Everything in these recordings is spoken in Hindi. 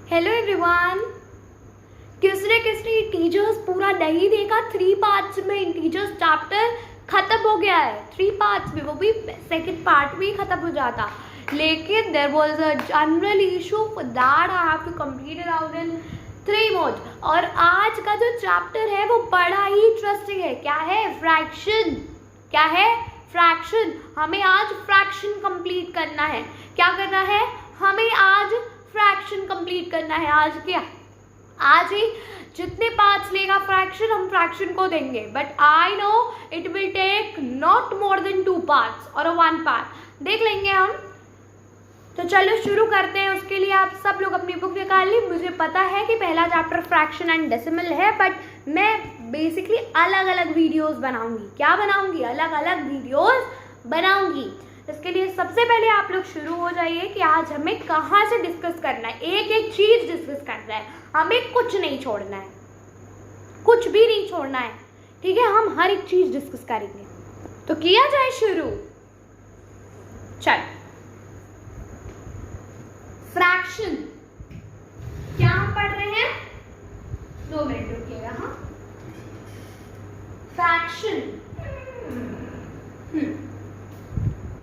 Hello everyone. किसने इंटीजर्स पूरा नहीं देखा? 3 पार्ट्स में इंटीजर्स चैप्टर खत्म हो गया है। 3 पार्ट्स में, वो भी सेकंड पार्ट में ही खत्म हो जाता, लेकिन there was a general issue for that I have to complete it out in 3 modes. और आज का जो चैप्टर है वो बड़ा ही इंटरेस्टिंग है। क्या है? फ्रैक्शन। क्या है? फ्रैक्शन। हमें आज फ्रैक्शन कंप्लीट करना है। क्या करना है? हमें आज फ्रैक्शन कंप्लीट करना है। आज क्या? आज ही जितने पार्ट्स लेगा फ्रैक्शन, हम फ्रैक्शन को देंगे, but I know it will take not more than 2 parts और 1 पार्ट देख लेंगे हम। तो चलो शुरू करते हैं। उसके लिए आप सब लोग अपनी बुक निकाल ली। मुझे पता है कि पहला चैप्टर फ्रैक्शन एंड डेसिमल है, बट मैं बेसिकली अलग अलग वीडियोस बनाऊंगी। क्या बनाऊंगी? अलग अलग वीडियोस बनाऊंगी। इसके लिए सबसे पहले आप लोग शुरू हो जाइए कि आज हमें कहाँ से डिस्कस करना है। एक एक चीज डिस्कस करना है, हमें कुछ नहीं छोड़ना है, कुछ भी नहीं छोड़ना है, ठीक है? हम हर एक चीज डिस्कस करेंगे। तो किया जाए शुरू। चल, फ्रैक्शन क्या हम पढ़ रहे हैं? 2 मिनट रुकिएगा। हाँ, फ्रैक्शन।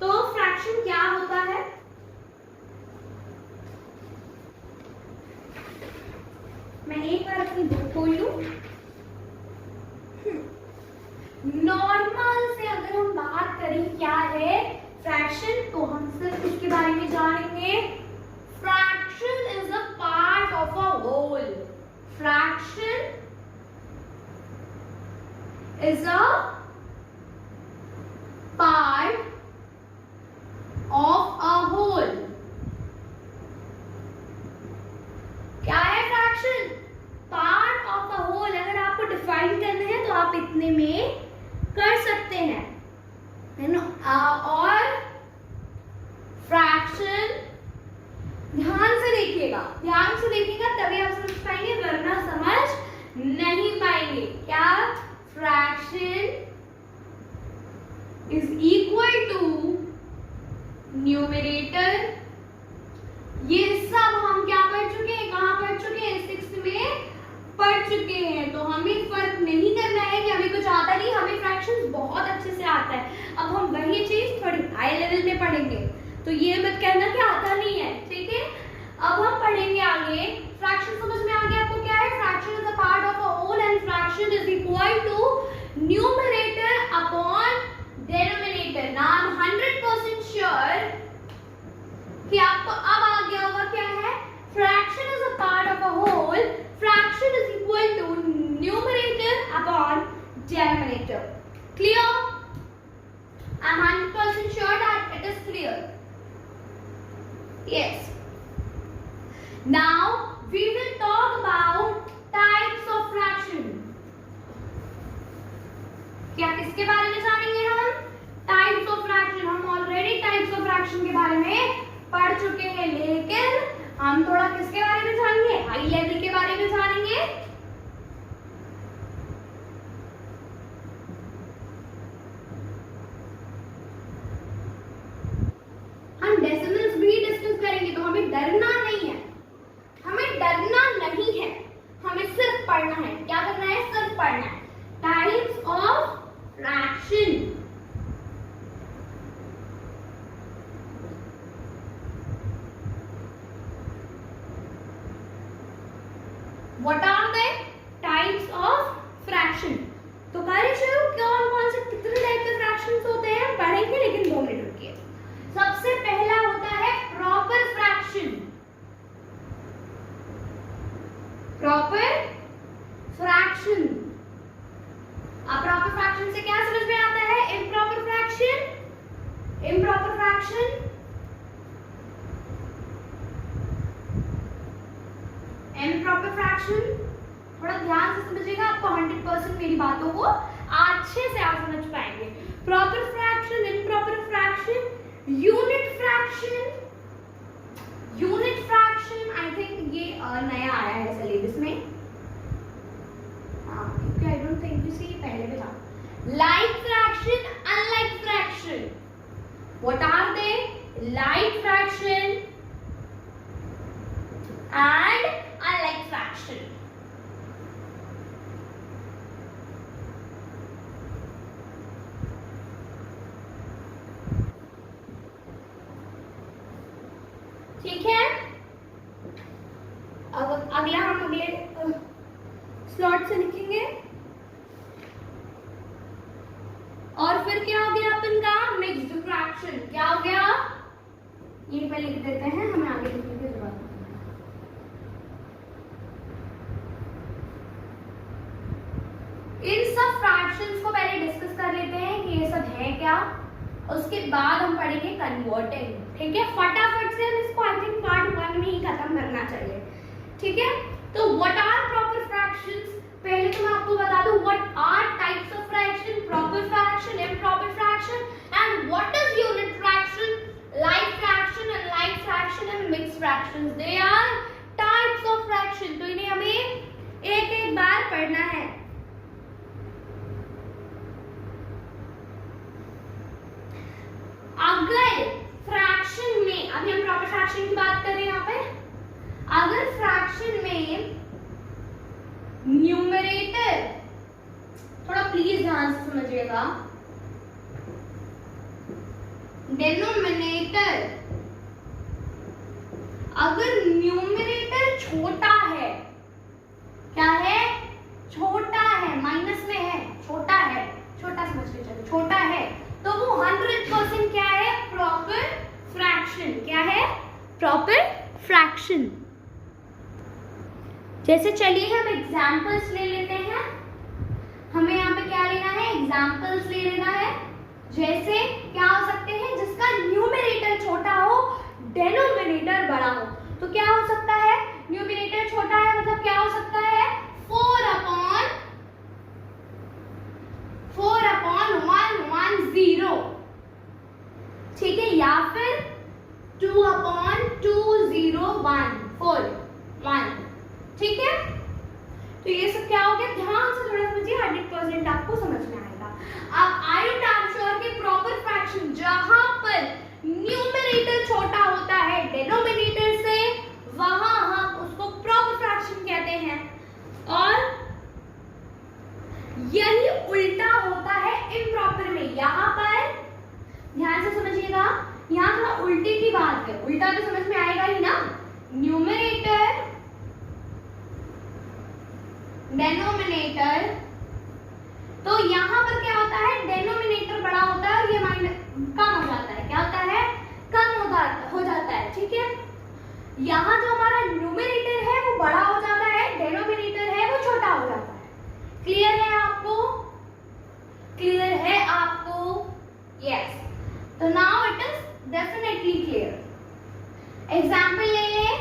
तो फ्रैक्शन क्या होता है? मैं एक बार अपनी बुक खोल लूं। नॉर्मल से अगर हम बात करें क्या है फ्रैक्शन, तो हम सिर्फ इसके बारे में जानेंगे। Fraction is a part of a whole. Fraction is a part of a whole. क्या है fraction? Part of a whole. अगर आपको डिफाइन करना है तो आप इतने में कर सकते हैं, है ना? और फ्रैक्शन ध्यान से देखिएगा, ध्यान से देखिएगा, तभी आप समझ पाएंगे, वरना समझ नहीं पाएंगे। क्या? Fraction is equal to numerator. ये सब हम क्या पढ़ चुके हैं? कहाँ पढ़ चुके हैं? 6th में पढ़ चुके हैं। तो हमें फर्क नहीं करना है कि हमें कुछ आता नहीं, हमें फ्रैक्शंस बहुत अच्छे से आता है। अब हम वही चीज थोड़ी हाई लेवल में पढ़ेंगे, तो ये मत कहना कि आता नहीं है, ठीक है? अब हम पढ़ेंगे आगे। फ्रैक्शन समझ में आ गया आपको? क्या है? Fraction is a part of a whole and fraction is equal to numerator upon denominator. Now I am 100% sure कि आपको अब आ गया होगा क्या है। Fraction is a part of a whole, fraction is equal to numerator upon denominator. Clear? I am 100% sure that it is clear. Yes. Now we will talk about types of fraction. क्या किसके बारे में जानेंगे हम? Types of fraction. हम ऑलरेडी types of fraction के बारे में पढ़ चुके हैं, लेकिन हम थोड़ा किसके बारे में जानेंगे? हाई लेवल के बारे में जानेंगे। हम डेसिमल्स भी डिस्कस करेंगे, तो हमें डरना नहीं है, हमें डरना नहीं है, हमें सिर्फ पढ़ना है। क्या करना है? सिर्फ पढ़ना है। Types of fraction. What are the types of fraction? तो कार्य शुरू। कौन कौन से कितने टाइप के फ्रैक्शंस होते हैं पढ़ेंगे, लेकिन 2 मिनट रुकिए। सबसे पहला होता है प्रॉपर फ्रैक्शन। Proper fraction. अब प्रॉपर फ्रैक्शन से क्या समझ में आता है? Improper fraction. Improper fraction, improper fraction. थोड़ा ध्यान से समझिएगा, आपको 100% मेरी बातों को अच्छे से आप समझ पाएंगे। Proper fraction, improper fraction, unit fraction. Unit fraction I think ये नया आया है सिलेबस में, क्योंकि आई डोंट थिंक दिस ये पहले भी था। Like fraction, unlike fraction. What are they? Like fraction and अगले स्लॉट से लिखेंगे। और फिर क्या हो गया अपन का मिक्स्ड फ्रैक्शन। क्या हो गया, ये पे लिख देते हैं, हमें आगे लिखने की जरूरत नहीं है। इन सब फ्रैक्शंस को पहले डिस्कस कर लेते हैं कि ये सब है क्या, उसके बाद हम पढ़ेंगे कन्वर्टिंग। ठीक है, फटाफट से हम इसको आई थिंक पार्ट 1 में ही खत्म करना चाहिए। ठीक है, तो व्हाट आर प्रॉपर फ्रैक्शंस, पहले तो मैं आपको बता दूं what are types of fraction, proper fraction, improper fraction and what is unit fraction, like fraction, unlike fraction and mixed fractions. They are types of fraction. तो इन्हें हमें एक एक बार पढ़ना है। अगर फ्रैक्शन में, अभी हम प्रॉपर फ्रैक्शन की बात कर रहे हैं यहाँ पे, अगर फ्रैक्शन में न्यूमरेटर, थोड़ा प्लीज ध्यान से समझिएगा, डेनोमिनेटर, अगर न्यूमरेटर छोटा है, क्या है, छोटा है, माइनस में है, छोटा है, छोटा समझ के चलो, छोटा है, तो वो 100% क्या है, प्रॉपर फ्रैक्शन। क्या है, प्रॉपर फ्रैक्शन। जैसे चलिए हम एग्जांपल्स ले लेते हैं। हमें यहाँ पे क्या लेना है, एग्जांपल्स ले लेना है। जैसे क्या हो सकते हैं, जिसका न्यूमरेटर छोटा हो, डेनोमिनेटर बड़ा हो। तो क्या हो सकता है, न्यूमरेटर छोटा है मतलब क्या हो सकता है, 4/110। ठीक है, या फिर 2/201 1। ठीक है, तो ये सब क्या हो गया, ध्यान से थोड़ा समझिए, 100% आपको समझ में आएगा। अब आई एम डैम श्योर कि प्रॉपर फ्रैक्शन जहां पर न्यूमरेटर छोटा होता है डेनोमिनेटर से, वहां हम उसको प्रॉपर फ्रैक्शन कहते हैं। और यही उल्टा होता है इम्प्रॉपर में। यहां पर ध्यान से समझिएगा, यहां थोड़ा उल्टे की बात है, उल्टा तो समझ में आएगा ही ना, न्यूमरेटर डेनोमिनेटर, तो यहां पर क्या होता है, डेनोमिनेटर बड़ा होता है और ये कम हो जाता है। क्या होता है, कम हो जाता है। ठीक है, यहां जो हमारा न्यूमरेटर है वो बड़ा हो जाता है, डेनोमिनेटर है वो छोटा हो जाता है। क्लियर है आपको, क्लियर है आपको, यस। तो now it is definitely clear. Example ले लें,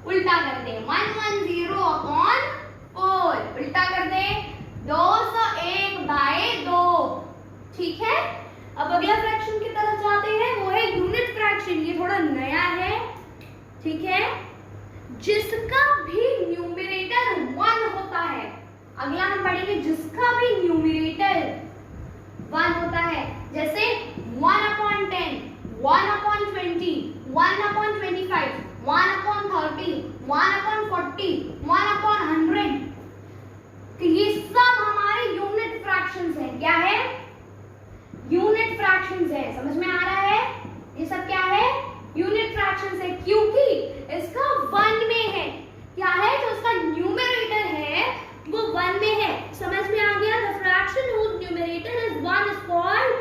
उल्टा कर दें, 110/4, उल्टा कर दें 201/2। ठीक है, अब अगला फ्रैक्शन की तरफ जाते हैं, वो है यूनिट फ्रैक्शन। ये थोड़ा नया है। ठीक है, जिसका भी न्यूमरेटर 1 होता है, अगला हम पढ़ेंगे जिसका भी न्यूमरेटर 1 होता है, जैसे 1/10, 1/20, 1/25, 1/30, 1/40, 1/100। तो ये सब हमारे यूनिट फ्रैक्शंस हैं। क्या है, यूनिट फ्रैक्शंस है। समझ में आ रहा है, ये सब क्या है, यूनिट फ्रैक्शंस है, क्योंकि इसका 1 में है। क्या है, जो इसका न्यूमरेटर है वो 1 में है। समझ में आ गया, the fraction whose numerator is 1 is called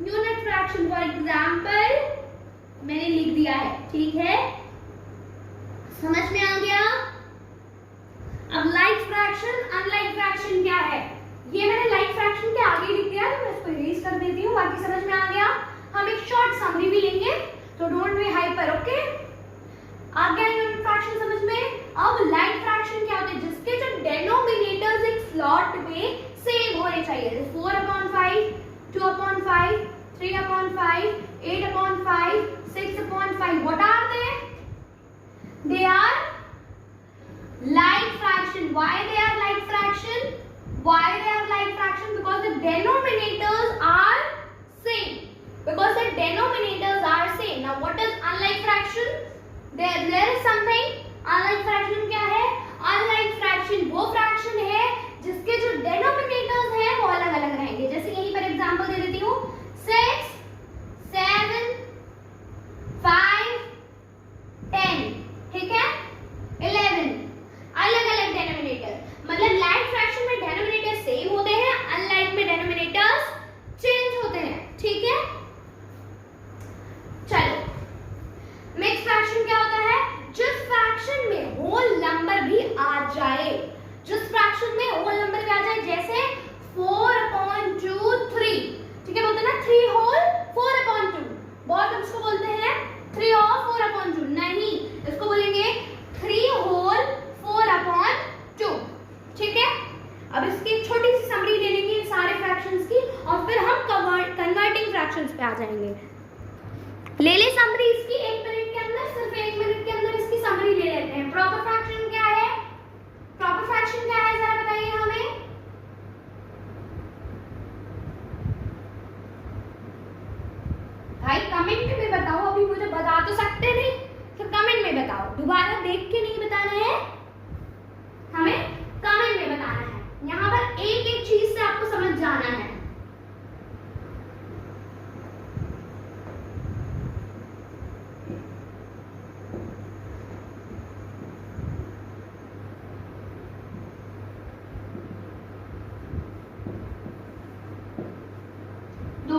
unit fraction। For example मैंने लिख दिया है। ठीक है, समझ में आ गया। अब लाइक फ्रैक्शन, अनलाइक फ्रैक्शन क्या है, ये मैंने लाइक फ्रैक्शन के आगे लिख दिया, तो मैं इसको इरेज कर देती हूँ, बाकी समझ में आ गया। हम एक शॉर्ट समरी भी लेंगे, तो डोंट बी हाइपर। ओके, आ गया यूनिट फ्रैक्शन समझ में। अब लाइक फ्रैक्शन क्या होता है, जिसके जो डेनोमिनेटर्स एक स्लॉट में सेम होने चाहिए। 4/5, 2/5, 3/5, 8/5, 6/5। What are they? They are like fraction. Why they are like fraction? Why they are like fraction? Because the denominators are same. Because the denominators are same. Now what is unlike fraction? There is something. Unlike fraction क्या है? Unlike fraction वो fraction है जिसके जो denominators हैं वो अलग अलग रहेंगे। जैसे यहीं पर एग्जांपल दे देती हूँ, 6, 7, 5, 10, ठीक है, 11 अलग अलग जाएंगे। ले ले समरी इसकी 1 मिनट के अंदर, सिर्फ 1 मिनट के अंदर इसकी समरी ले लेते हैं। प्रॉपर फ्रैक्शन क्या है? प्रॉपर फ्रैक्शन क्या है जरा बताइए हमें। भाई कमेंट में बताओ, अभी मुझे बता तो सकते नहीं, तो कमेंट में बताओ, दोबारा देख के नहीं बताना है, हमें कमेंट में बताना है। यहाँ पर एक एक चीज से आपको समझ जाना है।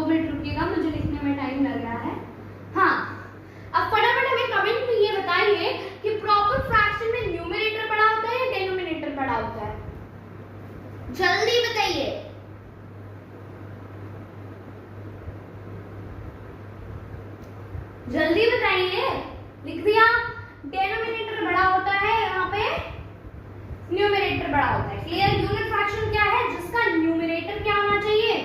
रुकिएगा, मुझे लिखने में टाइम लग रहा है। हाँ, अब फटाफट हमें कमेंट में ये बताइए कि प्रॉपर फ्रैक्शन में न्यूमरेटर बड़ा होता है या डिनोमिनेटर बड़ा होता है? जल्दी बताइए। जल्दी बताइए। लिख दिया? डिनोमिनेटर बड़ा होता है, यहाँ पे न्यूमरेटर बड़ा होता है। क्लियर? यूनिट फ्रैक्शन क्या है? जिसका न्यूमरेटर क्या होना चाहिए?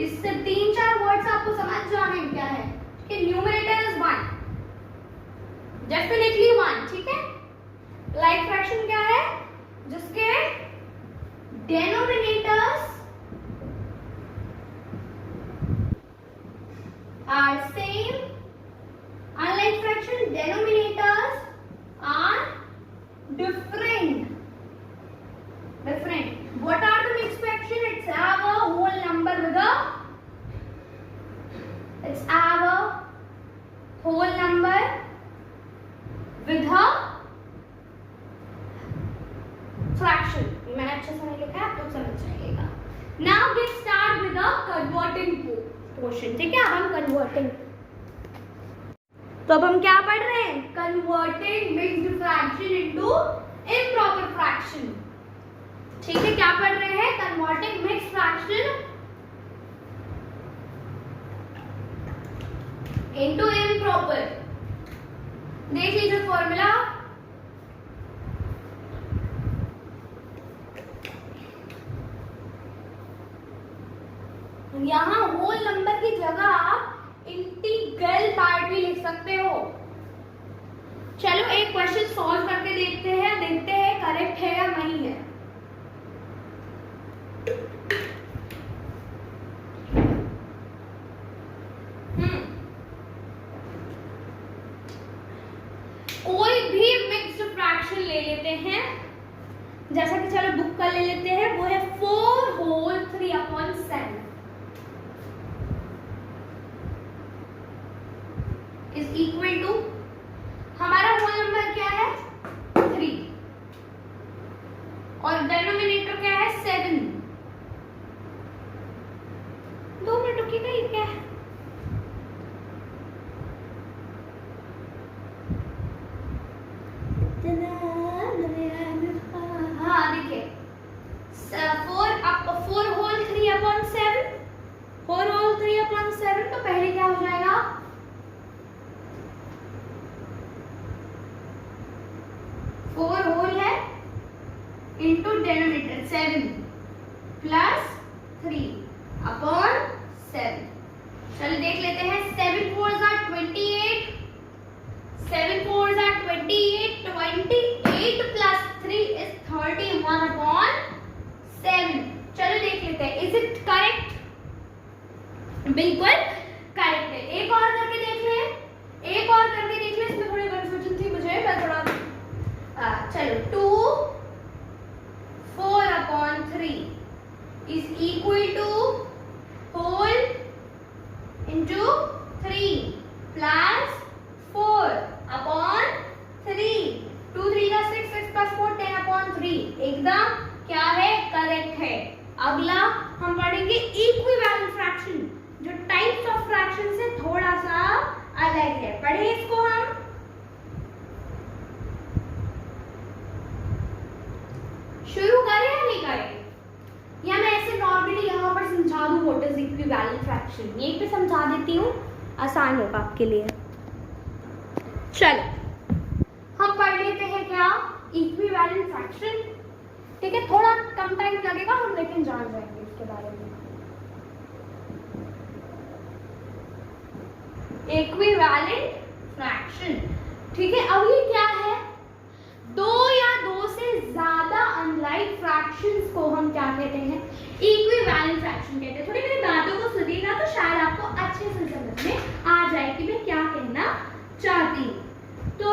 इससे 3-4 वर्ड्स आपको समझ जाने क्या है कि न्यूमरेटर इज 1, डेफिनेटली 1, ठीक है। लाइक फ्रैक्शन क्या है? जिसके denominators are same, unlike fraction denominators are different. What are the mixed fraction? It's have a whole number with a, it's have a whole number with a fraction. मैंने अच्छे से नहीं लिखा है, आप लोग समझ जाइएगा। Now get start with the converting portion, ठीक है। अब हम converting, तो अब हम क्या पढ़ रहे हैं? Converting mixed fraction into improper fraction, ठीक है। क्या पढ़ रहे हैं? Converting mixed fraction into improper. देख लीजिए फॉर्मूला। यहां होल नंबर की जगह आप इंटीग्रल पार्ट भी लिख सकते हो। चलो एक क्वेश्चन सॉल्व करके देखते हैं करेक्ट है या नहीं है। कोई भी मिक्स्ड फ्रैक्शन ले लेते हैं, जैसा कि चलो बुक का ले लेते हैं, वो है 4 होल 3/7 इज इक्वल टू, हमारा होल नंबर क्या है? 3 और डिनोमिनेटर क्या है? 7। 2 मिनट रुकिएगा, ये क्या है? हाँ देखिए, 4 होल 3/7, 4 होल 3/7, तो पहले क्या हो जाएगा? 4 होल है इंटू डिनोमिनेटर 7 प्लस 3/7। चलिए देख लेते हैं। 7 4s are 28, 7 4s are 28, 28 plus 3 is 31/7। चलो देख लेते हैं, इज इट करेक्ट? बिल्कुल करेक्ट है। एक और करके देख ले, इसमें थोड़ी कंफ्यूजन थी मुझे, मैं थोड़ा चलो 2 4/3 is equal to whole into 3 plus 4/3, 2 3 का 6, 6 plus 4 10/3, एकदम क्या है? करेक्ट है। अगला हम पढ़ेंगे इक्विवेलेंट फ्रैक्शन, जो टाइप्स ऑफ फ्रैक्शन से थोड़ा सा अलग है। पढ़े इसको हम। शुरू करें या नहीं करें? या मैं ऐसे नॉर्मली यहाँ पर समझा दूं व्हाट इज इक्विवेलेंट फ्रैक्शन? यहीं पे समझा देती हूँ, आसान होगा आपके लिए। चलो हम पढ़ लेते हैं क्या? इक्विवेलेंट फ्रैक्शन, ठीक है। थोड़ा कम टाइम लगेगा हम, लेकिन जान जाएंगे इसके बारे में। Equivalent fraction. ठीक है, अब ये क्या है? दो या दो से ज्यादा अनलाइक फ्रैक्शंस को हम क्या कहते हैं? इक्विवेलेंट फ्रैक्शन कहते हैं। थोड़ी मेरी बातों को सुनिएगा तो शायद आपको अच्छे से समझ में आ जाए कि मैं क्या कहना चाहती हूँ। तो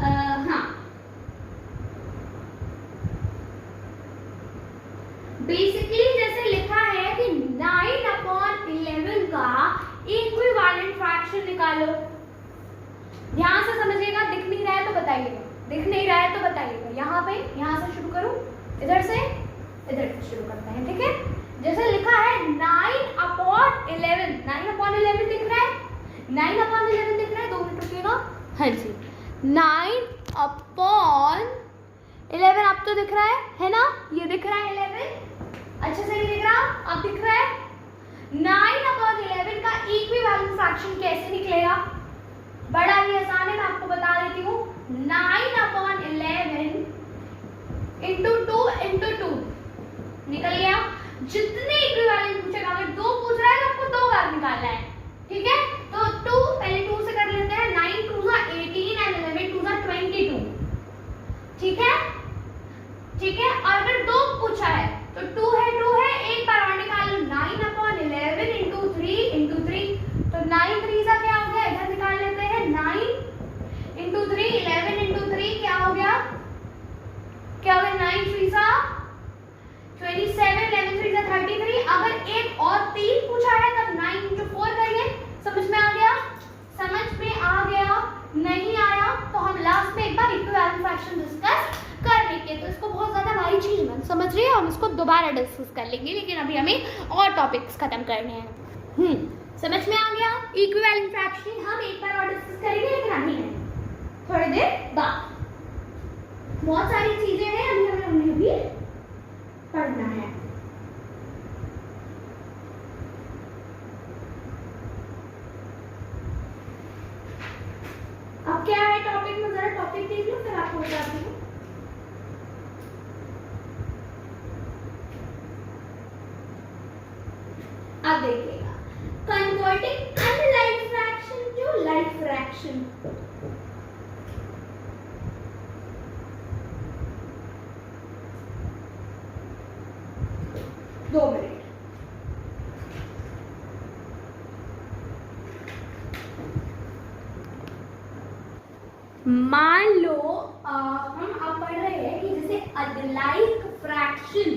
हाँ, बेसिकली जैसे लिखा है कि 9/11 का इक्विवेलेंट फ्रैक्शन निकालो। ध्यान से समझिएगा, दिख नहीं रहा है तो बताइएगा, दिख नहीं रहा है तो बताइएगा। यहाँ पे, यहाँ से शुरू करूं, इधर से शुरू करते हैं। ठीक है, जैसे लिखा है 9/11, 9/11 दिख रहा है? 9/11 दिख रहा है? 2 मिनट रुकिएगा। हाँ जी, 9/11 अब तो दिख रहा है ना? ये दिख रहा है 11, अच्छे से नहीं दिख रहा? अब दिख रहा है। 9/11 का इक्विवेलेंट फ्रैक्शन कैसे निकलेगा? बड़ा ही आसान है, मैं आपको बता देती हूँ। 9/11 इंटू 2 निकल गया। जितने इक्विवेलेंट पूछेगा, अगर 2 पूछ रहा है तो आपको 2 बार निकालना है। ठीक है, तो 2 पहले 2 से कर लेते हैं। 9 2 18 एंड 11 2 22। ठीक है, ठीक है, और अगर 2 पूछा है तो 2 है एक बार और निकाल लो। 9/11 इंटू 3 तो 9 3 सा क्या हो गया? इधर निकाल लेते हैं। 9 इंटू 3 11 इंटू 3 क्या हो गया? 9 3 सा 27, 11 3 सा 33। अगर एक और 3 पूछा है तब 9 इंटू 4 करिए। समझ में आ गया? समझ में आ गया? नहीं आया तो हम लास्ट में एक बार इक्विवेलेंट फ्रैक्शन डिस्कस कर लेंगे। तो इसको बहुत ज्यादा भारी चीज मत समझिए, हम इसको दोबारा डिस्कस कर लेंगे, लेकिन अभी हमें और टॉपिक्स खत्म करने हैं। समझ में आ गया? इक्विवेलेंट फ्रैक्शन हम एक बार और डिस्कस करेंगे, लेकिन अभी नहीं, थोड़ी देर बाद। बहुत सारी चीजें हैं, अभी हमें उन्हें भी पढ़ना है। अब क्या है टॉपिक में? जरा टॉपिक देख लो, फिर आपको बताती हूँ। अब देखिएगा, converting unlike fraction to like fraction. दो मिनट। मान लो हम अब पढ़ रहे हैं कि जैसे अनलाइक फ्रैक्शन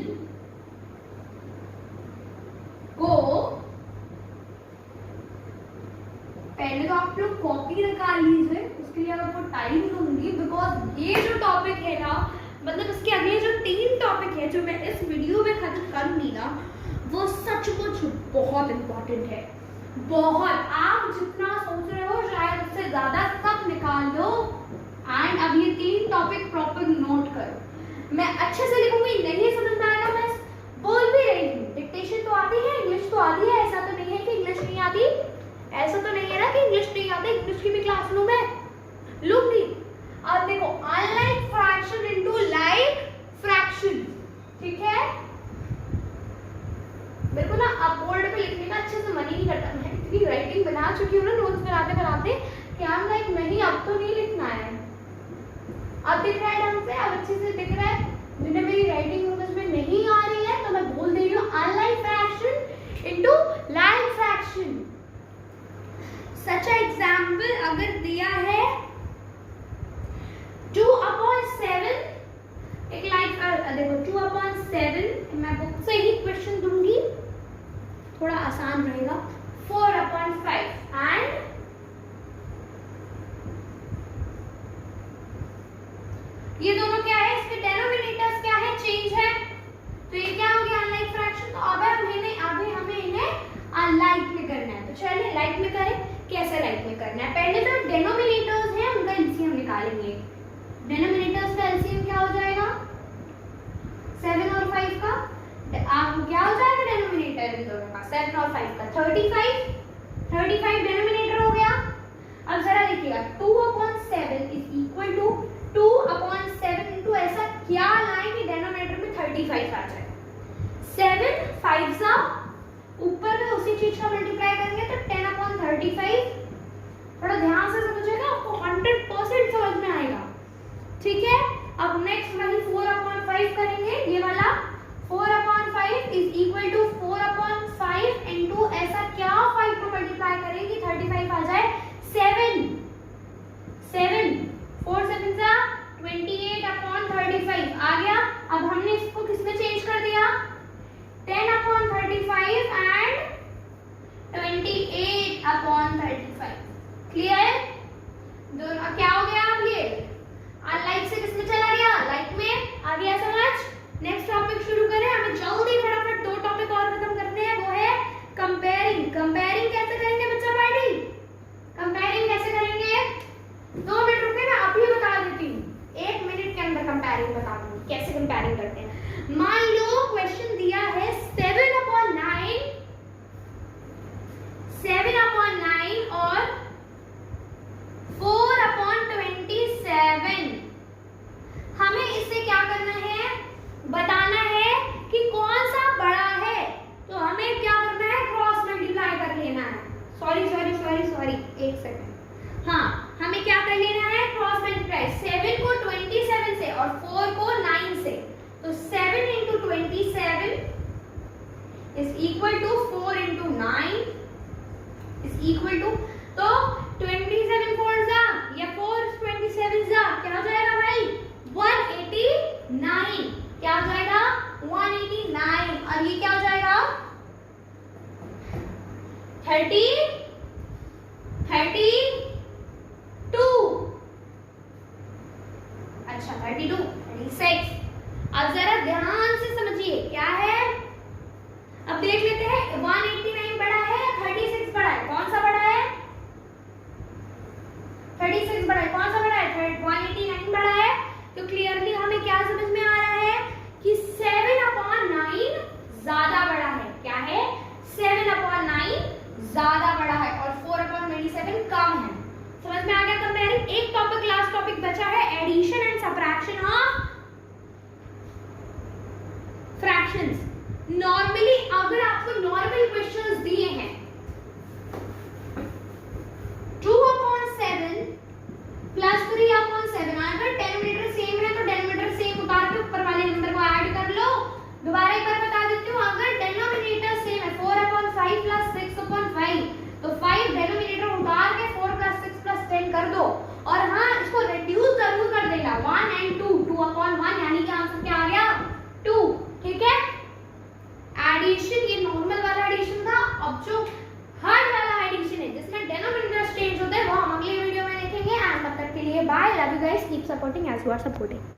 को, पहले तो आप लोग कॉपी निकाल लीजिए, उसके लिए आपको टाइम दूंगी, बिकॉज ये जो टॉपिक है ना, मतलब इसके अगले जो 3 टॉपिक है जो मैं इस वीडियो में खत्म करूंगी ना, वो सचमुच बहुत इंपॉर्टेंट है। बहुत, आप जितना सोच रहे हो शायद उससे ज्यादा सब निकाल दो। एंड अब ये 3 टॉपिक प्रॉपर नोट करो। मैं अच्छे से लिखूंगी, नहीं समझ में आएगा मैं बोल भी रही हूँ। डिक्टेशन तो आती है, इंग्लिश तो आती है, ऐसा तो नहीं है कि इंग्लिश नहीं आती, ऐसा तो नहीं है ना कि इंग्लिश नहीं आती, इंग्लिश की भी क्लास लूं मैं, लूंगी। अब देखो, unlike fraction into like fraction. ठीक है, मेरे को ना अब बोर्ड पे लिखने का अच्छे से मन ही नहीं करता। मैं इतनी राइटिंग बना चुकी हूँ ना नोट्स बनाते बनाते कि आई एम लाइक नहीं, अब तो नहीं लिखना है। अब दिख रहा है ढंग से, अब अच्छे से दिख रहा है। जिन्हें मेरी राइटिंग समझ में नहीं आ रही है तो मैं बोल दे रही हूँ, unlike fraction into like fraction. Such example अगर दिया है 2/7, एक लाइक देखो 2/7, मैं बुक से ही क्वेश्चन दूंगी, थोड़ा आसान रहेगा। 4/5 एंड ये दोनों क्या है? इसके डेनोमिनेटर्स क्या है? चेंज है, तो ये क्या हो गया? Unlike fraction. तो अभी हमें इन्हें अनलाइक में करना है। तो चलिए लाइक में करें। कैसे लाइक में करना है? पहले तो डेनोमिनेटर्स हैं उनका एलसीएम निकालेंगे। डेनोमिनेटर्स का एलसीएम क्या हो जाएगा? 7 और 5 का आप क्या हो जाएगा डेनोमिनेटर इन दोनों का? 7 और 5 का 35 डेनोमिनेटर हो गया। अब जरा देखिएगा, 2/7 इज इक्वल टू 2/7 इंटू ऐसा क्या लाएं कि डेनोमिनेटर में 35 आ जाए। 7 5 सा ऊपर में उसी चीज का मल्टीप्लाई करेंगे तो 10 थोड़ा ध्यान से समझिएगा, आपको 100% समझ में आएगा, ठीक है। अब नेक्स्ट वही 4/5 करेंगे, ये वाला 4/5 इज इक्वल टू 4/5 इंटू ऐसा क्या 5 को मल्टीप्लाई करें कि 35 आ जाए, 7 4 7 जा 28/35 आ गया। अब हमने इसको किसमें चेंज कर दिया, 10/35 एंड 28/35, क्लियर। दोनों क्या हो गया, अब ये अनलाइक से किसमें चला गया, लाइक में आ गया, समझ। नेक्स्ट टॉपिक शुरू करें, हमें जल्दी फटाफट 2 टॉपिक और खत्म करने हैं, वो है कंपेयरिंग। कंपेयरिंग कैसे करेंगे बच्चा पार्टी, कंपेयरिंग कैसे करेंगे, 2 मिनट रुके, मैं अभी बता देती हूँ, 1 मिनट के अंदर कंपेयरिंग बता दूंगी कैसे कंपेयरिंग करते हैं। मान लो क्वेश्चन दिया है 7/9 और 4/27, हमें इससे क्या करना है, बताना है कि कौन सा बड़ा है, तो हमें क्या करना है, क्रॉस मल्टीप्लाई कर लेना है। सॉरी 1 सेकंड, हाँ हमें क्या कर लेना है, क्रॉस मल्टीप्लाई, 7 को 27 से और 4 को 9 से, तो 7 into 27 is equal to 4 into 9 is equal to, तो 27 4 जा या 4 27 जा, क्या हो जाएगा भाई, 189, क्या हो जाएगा 189, और ये क्या हो जाएगा 32, अच्छा 32 36। अब जरा ध्यान से समझिए क्या है, अब देख लेते हैं 189 बड़ा है या 36 बड़ा है, कौन सा बड़ा है, 36 बड़ा है, कौन सा बड़ा है, 189 बड़ा है। तो क्लियरली हमें क्या समझ में आ रहा है कि 7/9 ज्यादा बड़ा है, क्या है 7/9 ज्यादा बड़ा है और 4/27 कम है। समझ में आ गया कंपेयरिंग। एक टॉपिक लास्ट टॉपिक बचा है, addition and subtraction of fractions. Normally अगर आपको नॉर्मल क्वेश्चंस दिए हैं 2/7 प्लस 3/7, अगर डेनोमिनेटर सेम है तो डेनोमिनेटर सेम उतार के ऊपर वाले नंबर को ऐड कर लो। दोबारा एक बार बता देती हूँ, अगर डेनोमिनेटर सेम है 4/5 प्लस 6/5, तो 5 डेनोमिनेटर उतार के 4 प्लस 6 प्लस 10 कर दो, और हाँ इसको रिड्यूस जरूर कर देना, 1 एंड 2/1, यानी कि आंसर क्या आ गया 2, ठीक है। एडिशन ये नॉर्मल वाला एडिशन था, अब जो हार्ड वाला एडिशन है जिसमें डेनोमिनेटर्स चेंज होते हैं वो हम अगले वीडियो में देखेंगे। एंड तब तक के लिए bye, love you guys, keep supporting as you are supporting.